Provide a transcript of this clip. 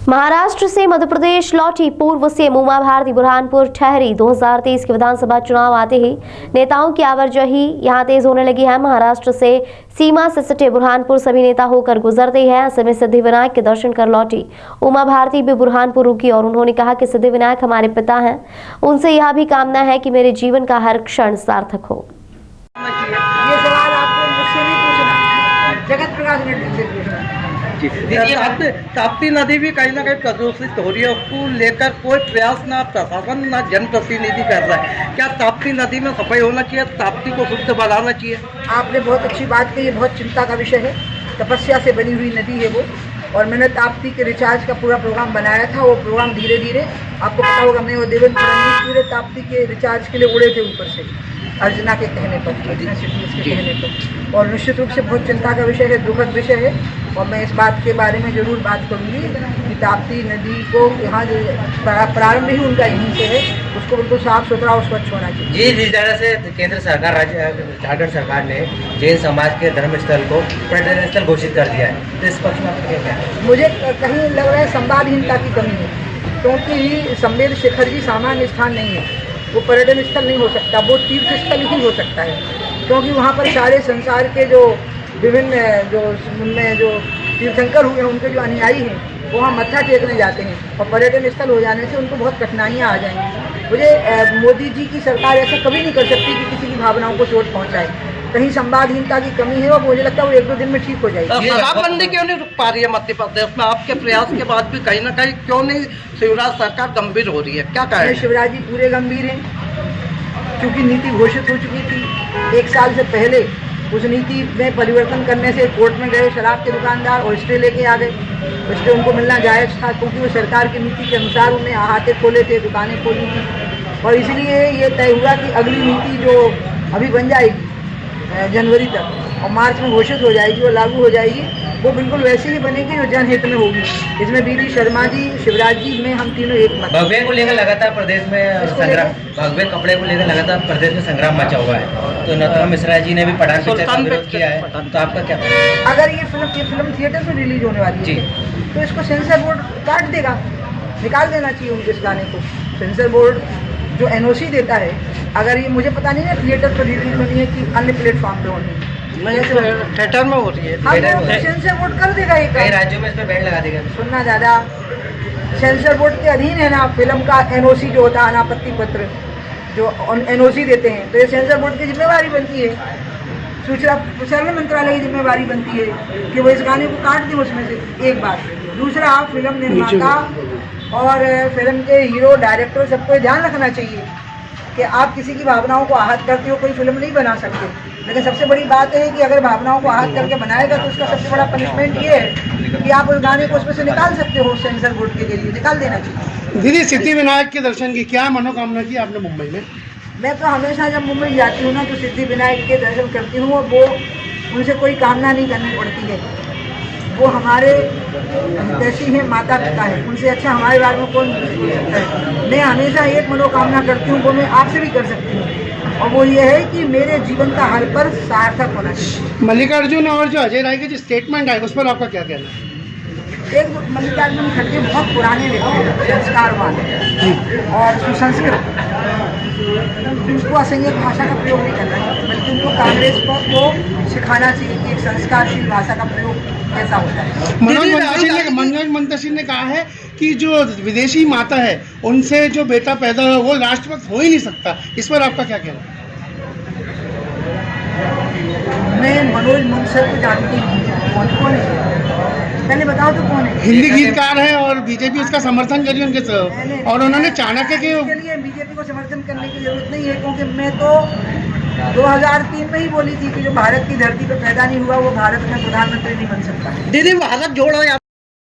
महाराष्ट्र से मध्य प्रदेश लौटी पूर्व सीएम उमा भारती बुरहानपुर ठहरी। 2023 के विधानसभा चुनाव आते ही नेताओं की आवाजाही यहां तेज होने लगी है। महाराष्ट्र से सीमा से सटे बुरहानपुर सभी नेता होकर गुजरते हैं। ऐसे में सिद्धिविनायक के दर्शन कर लौटी उमा भारती भी बुरहानपुर रुकी और उन्होंने कहा कि सिद्धिविनायक हमारे पिता हैं। उनसे यह भी कामना है कि मेरे जीवन का हर क्षण सार्थक हो। ये सवाल आपको मुझसे नहीं पूछना, जगत प्रकाश नड्डा से पूछना। दीदी, ताप्ती नदी भी कहीं ना कहीं प्रदूषित हो रही है, उसको लेकर कोई प्रयास ना प्रशासन ना जनप्रतिनिधि कर रहा है। क्या ताप्ती नदी में सफाई होना चाहिए, ताप्ती को शुद्ध बनाना चाहिए? आपने बहुत अच्छी बात कही, बहुत चिंता का विषय है। तपस्या से बनी हुई नदी है वो, और मैंने ताप्ती के रिचार्ज का पूरा प्रोग्राम बनाया था। वो प्रोग्राम धीरे धीरे आपको पता होगा, मैं वो देवेंद्र फडणवीस पूरे ताप्ती के रिचार्ज के लिए उड़े थे ऊपर से, अर्चना के कहने पर, अर्चना सिटीज के कहने पर। और निश्चित रूप से बहुत चिंता का विषय है, दुखद विषय है, और मैं इस बात के बारे में जरूर बात करूंगी कि ताप्ती नदी को यहाँ जो प्रारंभ ही उनका यहीं से है, उसको बिल्कुल साफ सुथरा और स्वच्छ होना चाहिए। जी, जिस तरह से केंद्र सरकार, झारखंड सरकार ने जैन समाज के धर्मस्थल को पर्यटन स्थल घोषित कर दिया है, तो इस पक्ष में आपका क्या है? मुझे कहीं लग रहा है संवादहीनता की कमी है, क्योंकि संवेद शिखर जी सामान्य स्थान नहीं है, वो पर्यटन स्थल नहीं हो सकता, वो तीर्थ स्थल ही हो सकता है, क्योंकि वहाँ पर सारे संसार के जो विभिन्न उनमें जो तीर्थंकर हुए हैं, उनके जो अनुयायी हैं, वो वहाँ मत्था टेकने जाते हैं, और पर्यटन स्थल हो जाने से उनको बहुत कठिनाइयाँ आ जाएंगी। मुझे मोदी जी की सरकार ऐसा कभी नहीं कर सकती कि किसी की भावनाओं को चोट पहुँचाए। कहीं संवादहीनता की कमी है, और मुझे लगता है वो 1-2 दिन में ठीक हो जाएगी। शराबबंदी क्यों नहीं रुक पा रही है मध्य प्रदेश में? आपके प्रयास के बाद भी कहीं ना कहीं क्यों नहीं शिवराज सरकार गंभीर हो रही है? क्या कहें? शिवराज जी पूरे गंभीर हैं, क्योंकि नीति घोषित हो चुकी थी 1 साल से पहले। उस नीति में परिवर्तन करने से कोर्ट में गए शराब के दुकानदार और स्टे लेके आ गए। इसलिए उनको मिलना जायज़ था, क्योंकि वो सरकार की नीति के अनुसार उन्हें अहाते खोले थे, दुकानें खोली थी, और इसलिए ये तय हुआ कि अगली नीति जो अभी बन जाएगी जनवरी तक और मार्च में घोषित हो जाएगी और लागू हो जाएगी, वो बिल्कुल वैसी ही बनेगी जो जनहित में होगी। इसमें बीडी शर्मा जी, शिवराज जी में हम तीनों एक मत। भगवे को लेकर लगातार प्रदेश में संग्राम, भगवे कपड़े को लेकर लगातार प्रदेश में संग्राम मचा हुआ है, तो नथुराम मिश्रा जी ने भी पठान पिक्चर का विरोध किया है, तो आपका क्या? अगर ये फिल्म थिएटर में रिलीज होने वाली है तो इसको सेंसर बोर्ड काट देगा, निकाल देना चाहिए उनके इस गाने को। सेंसर बोर्ड जो एनओसी देता है, अगर ये मुझे पता नहीं है थिएटर पर रिलीज होनी है कि अन्य प्लेटफॉर्म पे होनी है, थिएटर में हो रही है। सेंसर बोर्ड कर देगा। एक कई राज्यों में इस पर बैन लगा देगा। सुनना दादा, सेंसर बोर्ड के अधीन है ना फिल्म का एनओसी जो होता है, अनापत्ति पत्र जो एनओसी देते हैं, तो ये सेंसर बोर्ड की जिम्मेवारी बनती है, सूचना प्रसारण मंत्रालय की जिम्मेवारी बनती है कि वो इस गाने को काट दें उसमें से। एक बात। दूसरा, फिल्म निर्माता और फिल्म के हीरो, डायरेक्टर, सबको ध्यान रखना चाहिए कि आप किसी की भावनाओं को आहत करते हो कोई फिल्म नहीं बना सकते। लेकिन सबसे बड़ी बात है कि अगर भावनाओं को आहत करके बनाएगा तो उसका सबसे बड़ा पनिशमेंट ये है कि आप उस गाने को उसमें से निकाल सकते हो। सेंसर बोर्ड के जरिए निकाल देना चाहिए। दीदी, सिद्धिविनायक के दर्शन की क्या मनोकामना की आपने मुंबई में? मैं तो हमेशा जब मुंबई जाती हूँ ना तो सिद्धिविनायक के दर्शन करती हूँ, और वो उनसे कोई कामना नहीं करनी पड़ती है। वो हमारे जैसी हैं, माता पिता है, उनसे अच्छा हमारे बारे में कौन सोच सकता है। मैं हमेशा एक मनोकामना करती हूँ, वो मैं आपसे भी कर सकती हूँ, और वो ये है कि मेरे जीवन का हर पल सार्थक होना चाहिए। मल्लिकार्जुन और जो अजय राय के जो स्टेटमेंट है, उस पर आपका क्या कहना है? एक मल्लिकार्जुन खड़गे बहुत पुराने व्यक्ति हैं, संस्कारवान और सुसंस्कृत, उनको असंख्य भाषा का प्रयोग नहीं करना चाहिए, बल्कि उनको कांग्रेस को सिखाना चाहिए कि एक संस्कारशील भाषा का प्रयोग कैसा होता है। मनोज मुंतशिर ने कहा है कि जो विदेशी माता है उनसे जो बेटा पैदा हो वो राष्ट्रभक्त हो ही नहीं सकता, इस पर आपका क्या कहना है? मैं मनोज मुंतशिर को जानती हूँ, कौन है पहले बताओ तो कौन है? हिंदी गीतकार है और बीजेपी उसका समर्थन करी उनके साथ, और उन्होंने चाणक्य के लिए बीजेपी को समर्थन करने की जरूरत नहीं है, क्योंकि मैं तो 2003 में ही बोली थी कि जो भारत की धरती पर पैदा नहीं हुआ वो भारत में प्रधानमंत्री नहीं बन सकता। दीदी, भारत जोड़ो